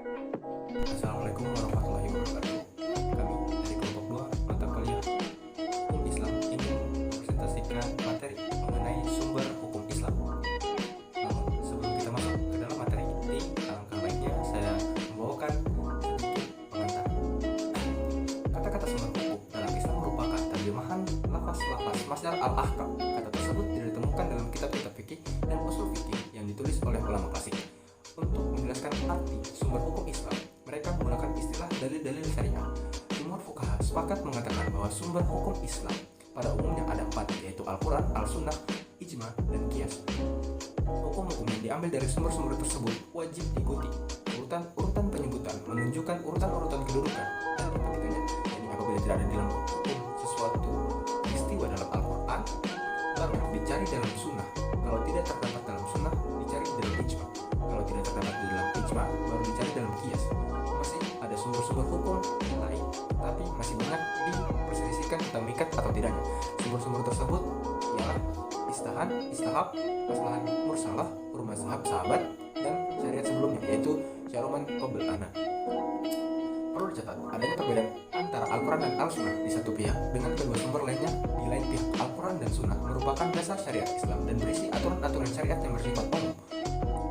Assalamualaikum warahmatullahi wabarakatuh. Kami dari kelompok 2 mata kuliah Hukum Islam ingin mempresentasikan materi mengenai sumber hukum Islam. Namun sebelum kita masuk ke dalam materi inti, alangkah baiknya saya membawakan sedikit pengantar. Kata-kata sumber hukum dalam Islam merupakan terjemahan lafaz-lafaz Masdar al-Ahkam. Kata tersebut ditemukan dalam kitab-kitab fikih dan usul fikih yang ditulis oleh ulama klasik. Untuk menjelaskan arti sumber hukum Islam, mereka menggunakan istilah dalil-dalil syariah. Jumhur fuqaha sepakat mengatakan bahwa sumber hukum Islam pada umumnya ada 4, yaitu Al-Quran, Al-Sunnah, Ijma, dan Qiyas. Hukum-hukum yang diambil dari sumber-sumber tersebut wajib diikuti. Urutan penyebutan menunjukkan urutan-urutan kedudukan dan kepentingannya. Jadi apabila tidak ada dalam hukum sesuatu peristiwa dalam Al-Quran, baru dicari dalam Sunnah. Kalau tidak terdapat dalam Sunnah, dicari dalam Ijma. Kalau tidak terdapat di dalam Ijma, baru dicari dalam Qiyas. Masih ada sumber-sumber hukum yang lain, tapi masih banyak diperselisihkan tentang mikat atau tidaknya. Sumber-sumber tersebut ialah istahan, istihab, maslahan mursalah, urut mazhab sahabat, dan syariat sebelumnya, yaitu syaruman qabl ana. Perlu dicatat, adanya perbedaan antara Al-Quran dan Al-Sunnah di satu pihak dengan kedua sumber lainnya di lain pihak. Al-Quran dan Sunnah merupakan dasar syariat Islam dan berisi aturan-aturan syariat yang bersifat umum.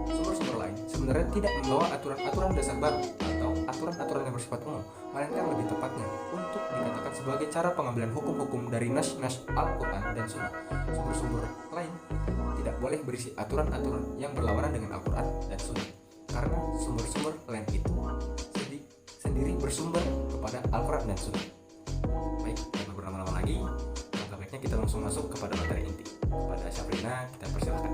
Sumber-sumber lain sebenarnya tidak membawa aturan-aturan dasar baru atau aturan-aturan yang bersifat umum, melainkan lebih tepatnya untuk dikatakan sebagai cara pengambilan hukum-hukum dari nas-nas Al-Quran dan Sunnah. Sumber-sumber lain tidak boleh berisi aturan-aturan yang berlawanan dengan Al-Quran dan Sunnah, karena sumber-sumber lain itu sendiri bersumber kepada Al-Quran dan Sunnah. Baik, tanpa berlama-lama lagi, langkah baiknya kita langsung masuk kepada materi inti. Kepada Syafrina, kita persilahkan.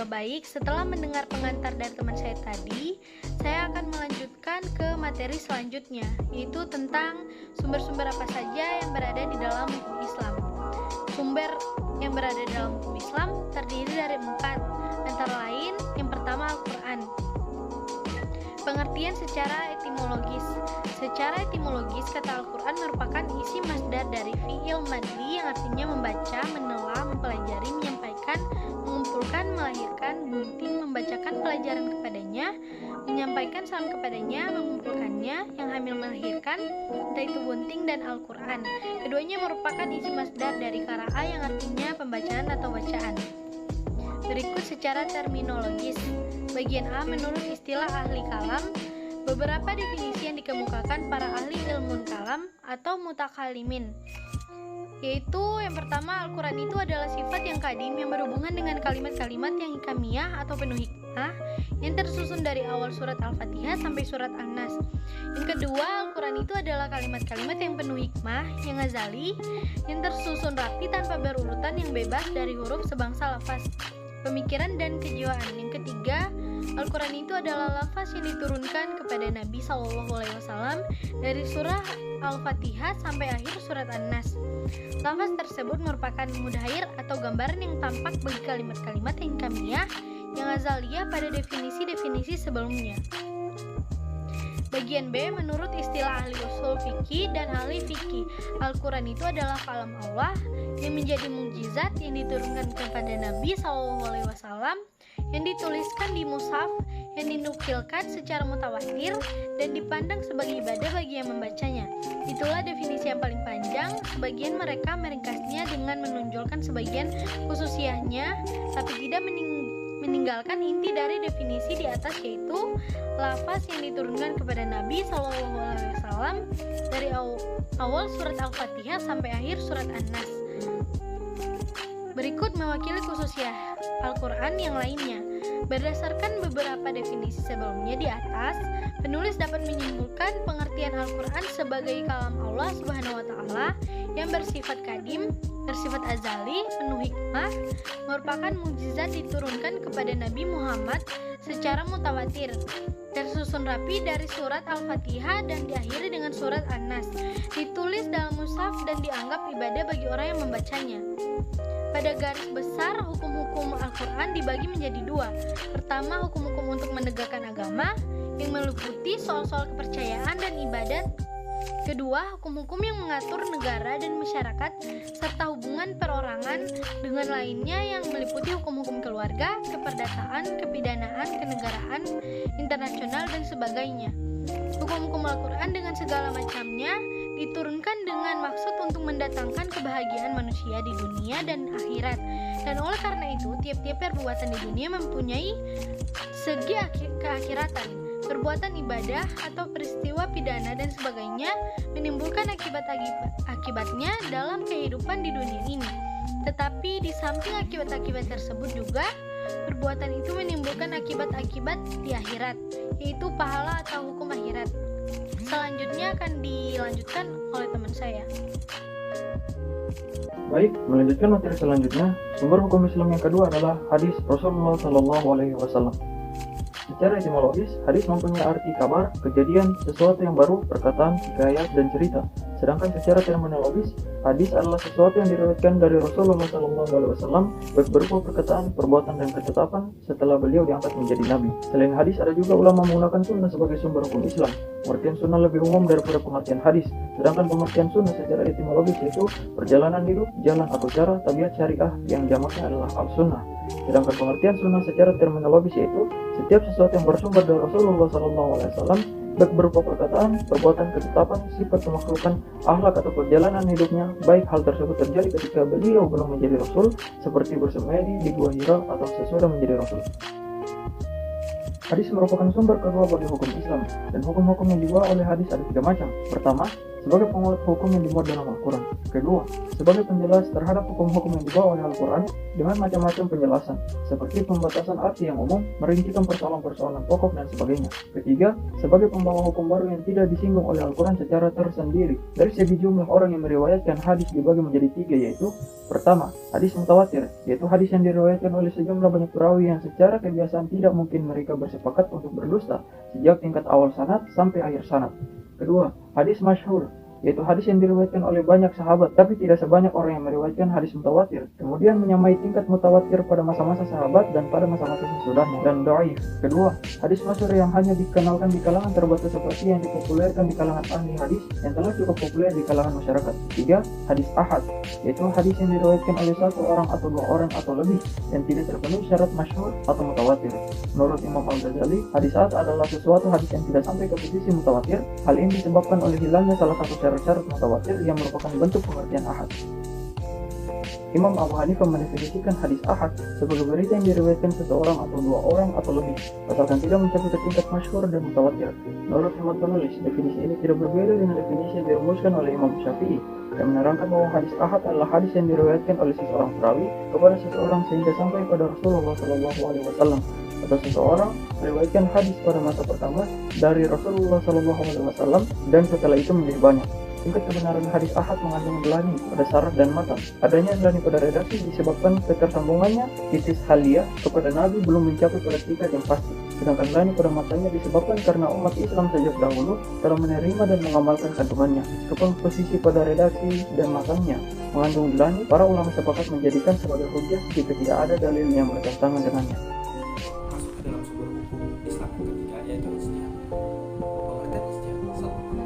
Baik, setelah mendengar pengantar dari teman saya tadi, saya akan melanjutkan ke materi selanjutnya, yaitu tentang sumber-sumber apa saja yang berada di dalam hukum Islam. Sumber yang berada di dalam hukum Islam terdiri dari 4, antara lain yang pertama Al-Quran. Pengertian secara etimologis. Secara etimologis, kata Al-Quran merupakan isi masdar dari fi'il madli yang artinya membaca, menelah, mempelajari, menyampaikan, mengumpulkan, melahirkan, gunting, membacakan pelajaran kepadanya, menyampaikan salam kepadanya, mengumpulkannya, yang hamil melahirkan, entah itu gunting dan Al-Quran. Keduanya merupakan isi masdar dari qara'a yang artinya pembacaan atau bacaan. Berikut secara terminologis. Bagian A, menurut istilah ahli kalam, beberapa definisi yang dikemukakan para ahli ilmu kalam atau mutakalimin, yaitu yang pertama, Al-Quran itu adalah sifat yang kadim yang berhubungan dengan kalimat-kalimat yang hikamiah atau penuh hikmah yang tersusun dari awal surat Al-Fatihah sampai surat An-Nas. Yang kedua, Al-Quran itu adalah kalimat-kalimat yang penuh hikmah, yang ghazali, yang tersusun rapi tanpa berurutan, yang bebas dari huruf sebangsa lafaz, pemikiran dan kejiwaan. Yang ketiga, Al-Quran itu adalah lafaz yang diturunkan kepada Nabi SAW dari surah Al-Fatihah sampai akhir surat An-Nas. Lafaz tersebut merupakan mudhair atau gambaran yang tampak bagi kalimat-kalimat yang hikamiah yang azaliyah pada definisi-definisi sebelumnya. Bagian B, menurut istilah ahli usul fikih dan ahli fikih, Al-Quran itu adalah kalam Allah yang menjadi mukjizat yang diturunkan kepada Nabi SAW, yang dituliskan di mushaf, yang dinukilkan secara mutawatir dan dipandang sebagai ibadah bagi yang membacanya. Itulah definisi yang paling panjang. Sebagian mereka meringkasnya dengan menonjolkan sebagian khususiyahnya, tapi tidak meninggalkan inti dari definisi di atas, yaitu lafaz yang diturunkan kepada Nabi SAW dari awal surat Al-Fatihah sampai akhir surat An-Nas. Berikut mewakili khususiyah Al-Quran yang lainnya. Berdasarkan beberapa definisi sebelumnya di atas, penulis dapat menyimpulkan pengertian Al-Quran sebagai kalam Allah Subhanahu wa Ta'ala yang bersifat kadim, bersifat azali, penuh hikmah, merupakan mukjizat diturunkan kepada Nabi Muhammad secara mutawatir, tersusun rapi dari surat Al-Fatihah dan diakhiri dengan surat An-Nas, ditulis dalam mushaf dan dianggap ibadah bagi orang yang membacanya. Pada garis besar, hukum-hukum Al-Quran dibagi menjadi 2. Pertama, hukum-hukum untuk menegakkan agama yang meliputi soal-soal kepercayaan dan ibadat Kedua, hukum-hukum yang mengatur negara dan masyarakat serta hubungan perorangan dengan lainnya yang meliputi hukum-hukum keluarga, keperdataan, kepidanaan, kenegaraan, internasional, dan sebagainya. Hukum-hukum Al-Quran dengan segala macamnya diturunkan dengan maksud untuk mendatangkan kebahagiaan manusia di dunia dan akhirat. Dan oleh karena itu, tiap-tiap perbuatan di dunia mempunyai segi keakhiratan. Perbuatan ibadah atau peristiwa pidana dan sebagainya menimbulkan akibatnya dalam kehidupan di dunia ini. Tetapi di samping akibat-akibat tersebut juga, perbuatan itu menimbulkan akibat-akibat di akhirat, yaitu pahala atau hukum akhirat. Selanjutnya akan dilanjutkan oleh teman saya. Baik, melanjutkan materi selanjutnya, sumber hukum Islam yang kedua adalah hadis Rasulullah SAW. Secara etimologis, hadis mempunyai arti kabar, kejadian, sesuatu yang baru, perkataan, hikayat, dan cerita. Sedangkan secara terminologis, hadis adalah sesuatu yang diriwayatkan dari Rasulullah SAW, baik berupa perkataan, perbuatan, dan ketetapan setelah beliau diangkat menjadi nabi. Selain hadis, ada juga ulama menggunakan sunnah sebagai sumber hukum Islam. Pengertian sunnah lebih umum daripada pengertian hadis. Sedangkan pengertian sunnah secara etimologis yaitu perjalanan hidup, jalan atau cara, tabiat syariah yang jamaknya adalah al-sunnah. Sedangkan pengertian sunnah secara terminologis yaitu setiap sesuatu yang bersumber dari Rasulullah SAW, baik berupa perkataan, perbuatan, ketetapan, sifat pemakhlukan, akhlak atau perjalanan hidupnya, baik hal tersebut terjadi ketika beliau belum menjadi Rasul, seperti bersemedi di Gua Hira atau sesudah menjadi Rasul. Hadis merupakan sumber kedua bagi hukum Islam, dan hukum-hukum yang dibawa oleh hadis ada 3 macam. Pertama, sebagai penguat hukum yang dimuat dalam Al-Quran. Kedua, sebagai penjelas terhadap hukum-hukum yang dibawa oleh Al-Quran dengan macam-macam penjelasan, seperti pembatasan arti yang umum, merincikan persoalan-persoalan pokok, dan sebagainya. Ketiga, sebagai pembawa hukum baru yang tidak disinggung oleh Al-Quran secara tersendiri. Dari segi jumlah orang yang meriwayatkan hadis dibagi menjadi 3, yaitu pertama, hadis mutawatir, yaitu hadis yang diriwayatkan oleh sejumlah banyak perawi yang secara kebiasaan tidak mungkin mereka bersepakat untuk berdusta sejak tingkat awal sanad sampai akhir sanad. Kedua, hadis masyhur, yaitu hadis yang diriwayatkan oleh banyak sahabat tapi tidak sebanyak orang yang meriwayatkan hadis mutawatir. Kemudian menyamai tingkat mutawatir pada masa-masa sahabat dan pada masa-masa sesudahnya. Dan dhaif. Kedua, hadis masyhur yang hanya dikenalkan di kalangan terbatas seperti yang dipopulerkan di kalangan ahli hadis yang telah cukup populer di kalangan masyarakat. Tiga, hadis ahad, yaitu hadis yang diriwayatkan oleh 1 orang atau 2 orang atau lebih yang tidak terpenuhi syarat masyhur atau mutawatir. Menurut Imam Al-Ghazali, hadis ahad adalah sesuatu hadis yang tidak sampai ke posisi mutawatir. Hal ini disebabkan oleh hilangnya salah satu syarat mutawatir yang merupakan bentuk pengertian ahad. Imam Abu Hanifah mendefinisikan hadis ahad sebagai berita yang diriwayatkan seseorang atau 2 orang atau lebih, asalkan tidak mencapai ke tingkat masyhur dan mutawatir. Menurut Imam penulis, definisi ini tidak berbeda dengan definisi yang dirumuskan oleh Imam Syafi'i yang menerangkan bahwa hadis ahad adalah hadis yang diriwayatkan oleh seseorang perawi kepada seseorang sehingga sampai pada Rasulullah SAW, atau seseorang meriwayatkan hadis pada masa pertama dari Rasulullah SAW dan setelah itu menjadi banyak. Tingkat kebenaran hadis ahad mengandung belani pada syarat dan matan. Adanya belani pada redaksi disebabkan ketersambungannya titis haliyah kepada Nabi belum mencapai pada tingkat yang pasti. Sedangkan belani pada matanya disebabkan karena umat Islam sejak dahulu telah menerima dan mengamalkan kandungannya. Meskipun posisi pada redaksi dan matanya mengandung belani, para ulama sepakat menjadikan sebagai hujjah jika tidak ada dalil yang bertentangan dengannya. Masuk ke dalam sumber hukum Islam yang ketiga, yaitu ijtihad. Pengertian ijtihad.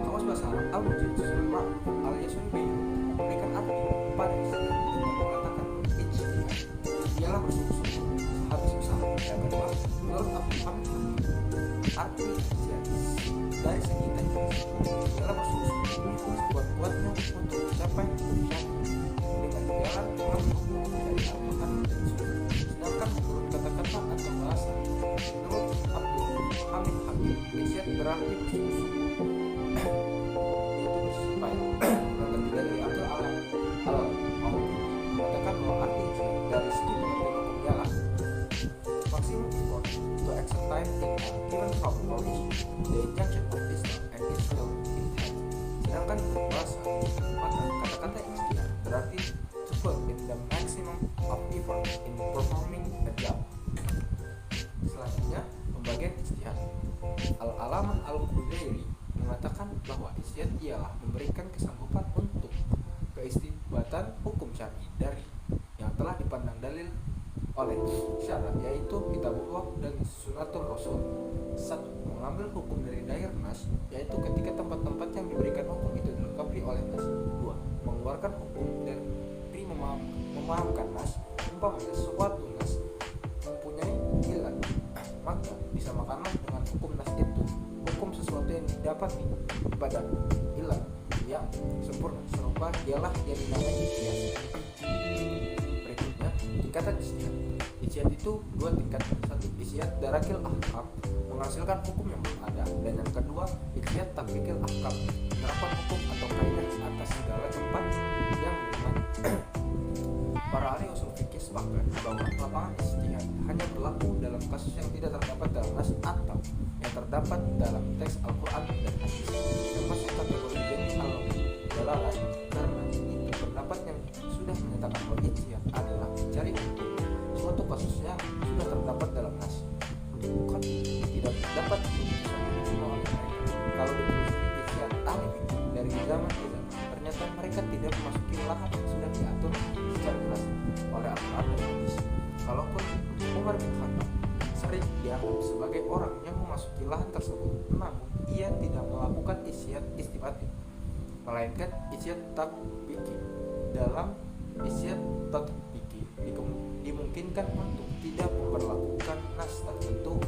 Kamus bahasa Arab al-mujtahid sulma al-yasun bayu memberikan arti pada ijtihad dengan mengatakan ijtihad ialah bersungguh-sungguh sehabis usaha. Yang kedua, menurut Abu Hamid arti ijtihad dari segi teknis ialah bersungguh-sungguh sekuat-kuatnya untuk mencapai keputusan dengan jalan mengambil dari Al-Quran dan Sunnah. Sedangkan menurut kata-kata atau bahasa, menurut Abdul Hamid ijtihad berarti bersungguh-sungguh itu supaya yang ketiga dari Abdul Alam mengatakan bahwa arti ijtihad dari segi pengertian hukum ialah maximum effort to exercise in a given problem or issue, the injunction of Islam and its real intent. Sedangkan menurut bahasa, maka kata-kata ijtihad berarti to put in the maximum of effort in performing a job. Selanjutnya, pembagian ijtihad. Al-Alaman Al-Qudairi mengatakan bahwa ijtihad ialah memberikan kesanggupan untuk keistibatan hukum syar'i dari yang telah dipandang dalil oleh syarat, yaitu kitabullah dan sunnatul rasul. 1. mengambil hukum dari dair nas, yaitu ketika tempat-tempat yang diberikan hukum itu dilengkapi oleh nas. 2. Mengeluarkan hukum dari memahamkan nas. Umpamanya suatu nas mempunyai ilat, maka disamakanlah dengan hukum nas itu hukum sesuatu yang didapati pada ilat yang sempurna, serupa dialah yang dinamai ijtihad. Berikutnya, tingkatan ijtihad. Ijtihad itu 2 tingkat. 1. Ijtihad darakil ahkam, menghasilkan hukum yang belum ada, dan yang kedua, ijtihad tatbiqil ahkam, menerapkan hukum atau kaidah atas segala tempat yang beriman. Para ahli usul fikih sepakat bahwa lapangan ijtihad hanya berlaku dalam kasus yang tidak terdapat dalam nas atau yang terdapat dalam teks Al-Quran dan hadis yang masuk kategori al-dalalah, karena itu pendapat yang sudah menyatakan bahwa ijtihad adalah mencari hukum suatu kasus yang sudah terdapat dalam nas. Bukan tidak dapat keputusan diterima oleh mereka. Kalau ditelusuri ijtihad ahli fikih dari zaman ke zaman, ternyata mereka tidak memasuki lahan yang sudah diatur secara jelas oleh Al-Quran dan hadis. Kalaupun Umar bin Khattab sering dianggap sebagai orang yang memasuki lahan tersebut, namun ia tidak melakukan ijtihad istimati, melainkan ijtihad tatbiqi. Dalam ijtihad tatbiqi dimungkinkan untuk tidak memperlakukan nas tertentu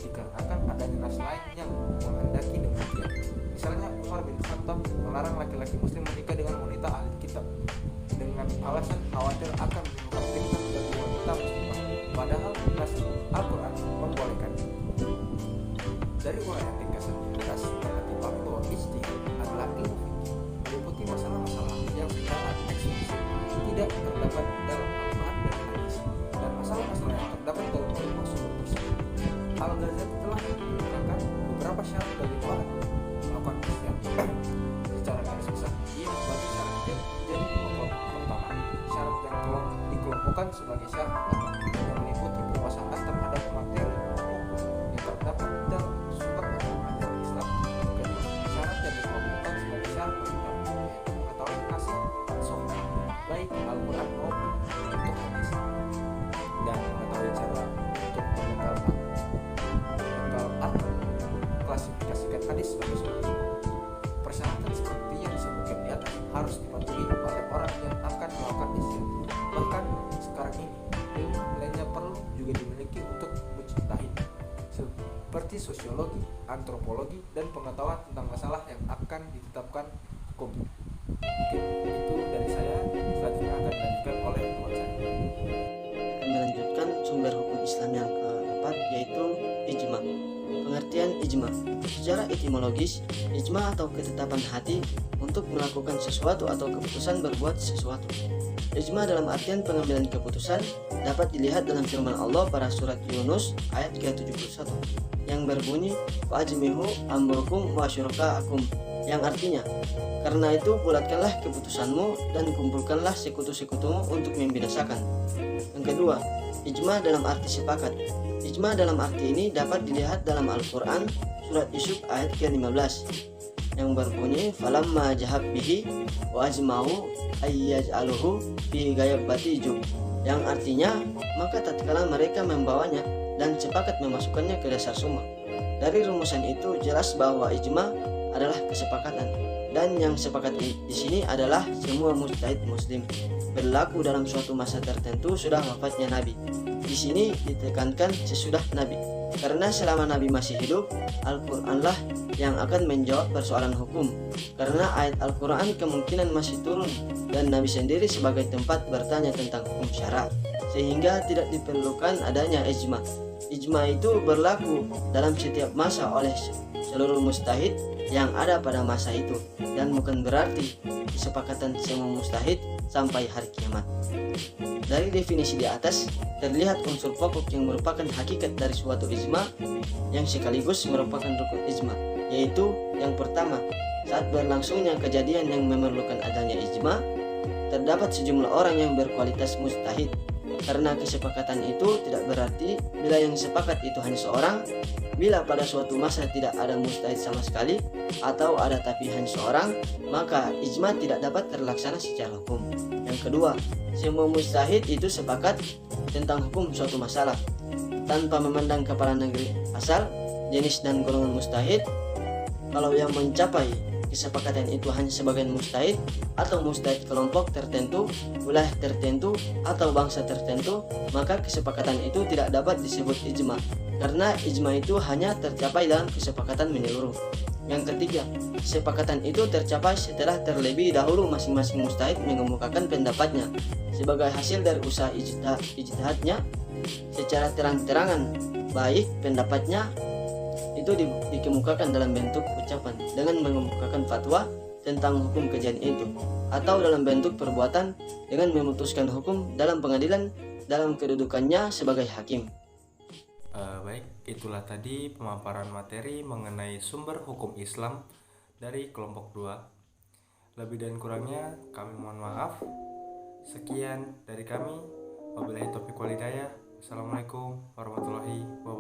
dikarenakan adanya nas lain yang menghendaki demikian. Misalnya Umar bin Khattab melarang laki-laki muslim menikah dengan wanita ahli kitab dengan alasan khawatir akan menimbulkan fitnah bagi wanita muslimah, padahal nas Al-Quran membolehkan. Dari uraian ringkasan di atas dapat dipahami bahwa ijtihad adalah ilmu fikih, meliputi masalah-masalah yang secara eksplisit tidak terdapat dalam Al-Quran dan hadis, dan masalah-masalah yang terdapat dalam ilmu sumber tersebut. Al-Ghazali telah menunjukkan beberapa syarat bagi orang melakukan ijtihad. Secara garis besar, ia membagi syarat jadi kelompok pertama. Syarat yang dikelompokkan sebagai syarat yang meliputi permasalahan terhadap materi yang terdapat dalam sumber ajaran Islam. Kedua, syarat yang dikelompokkan sebagai syarat pertama, yaitu mengetahui nasib sohih baik Al-Quran maupun untuk hadis, dan mengetahui cara untuk mengenal atau klasifikasikan hadis sebagai sahih. Persyaratan seperti yang disebutkan di atas harus dipatuhi oleh orang yang akan melakukan ijtihad. Bahkan sekarang ini ilmu lainnya perlu juga dimiliki untuk mujtahid, seperti sosiologi, antropologi, dan pengetahuan tentang masalah yang akan ditetapkan hukum. Oke, itu dari saya. Selanjutnya akan dilanjutkan oleh teman saya. Akan melanjutkan sumber hukum Islam yang keempat, yaitu ijma. Pengertian ijma secara etimologis, ijma atau ketetapan hati untuk melakukan sesuatu atau keputusan berbuat sesuatu. Ijma dalam artian pengambilan keputusan dapat dilihat dalam firman Allah pada surat Yunus ayat ke-71 yang berbunyi wa'ajmihu amrukum wa syuraka'akum, yang artinya, karena itu bulatkanlah keputusanmu dan kumpulkanlah sekutu-sekutumu untuk membinasakan. Yang kedua, ijma dalam arti sepakat. Ijma dalam arti ini dapat dilihat dalam Al-Quran surat Yusuf ayat ke-15 yang berbunyi falamma jahab bihi wa ajma'u ayyaj'aluhu fi ghaibati jub, yang artinya maka tatkala mereka membawanya dan sepakat memasukkannya ke dasar sumur. Dari rumusan itu jelas bahwa ijma adalah kesepakatan, dan yang sepakat di sini adalah semua mujtahid muslim, berlaku dalam suatu masa tertentu sudah wafatnya Nabi. Di sini ditekankan sesudah Nabi, karena selama Nabi masih hidup, Al-Quranlah yang akan menjawab persoalan hukum, karena ayat Al-Quran kemungkinan masih turun dan Nabi sendiri sebagai tempat bertanya tentang hukum syara, sehingga tidak diperlukan adanya ijma. Ijma itu berlaku dalam setiap masa oleh seluruh mujtahid yang ada pada masa itu, dan bukan berarti kesepakatan semua mujtahid sampai hari kiamat. Dari definisi di atas terlihat unsur pokok yang merupakan hakikat dari suatu ijma yang sekaligus merupakan rukun ijma, yaitu yang pertama, saat berlangsungnya kejadian yang memerlukan adanya ijma, terdapat sejumlah orang yang berkualitas mujtahid. Karena kesepakatan itu tidak berarti bila yang sepakat itu hanya seorang. Bila pada suatu masa tidak ada mujtahid sama sekali, atau ada tapi hanya seorang, maka ijma tidak dapat terlaksana secara hukum. Yang kedua, semua mujtahid itu sepakat tentang hukum suatu masalah tanpa memandang kepala negeri asal jenis dan golongan mujtahid. Kalau yang mencapai kesepakatan itu hanya sebagian mujtahid atau mujtahid kelompok tertentu, wilayah tertentu, atau bangsa tertentu, maka kesepakatan itu tidak dapat disebut ijma, karena ijma itu hanya tercapai dalam kesepakatan menyeluruh. Yang ketiga, kesepakatan itu tercapai setelah terlebih dahulu masing-masing mujtahid mengemukakan pendapatnya sebagai hasil dari usaha ijtihadnya secara terang-terangan, baik pendapatnya itu dikemukakan dalam bentuk ucapan dengan mengemukakan fatwa tentang hukum kejadian itu, atau dalam bentuk perbuatan dengan memutuskan hukum dalam pengadilan dalam kedudukannya sebagai hakim. Baik, itulah tadi pemaparan materi mengenai sumber hukum Islam dari kelompok 2. Lebih dan kurangnya kami mohon maaf. Sekian dari kami. Wabillahi taufiq wal hidayah. Assalamualaikum warahmatullahi wabarakatuh.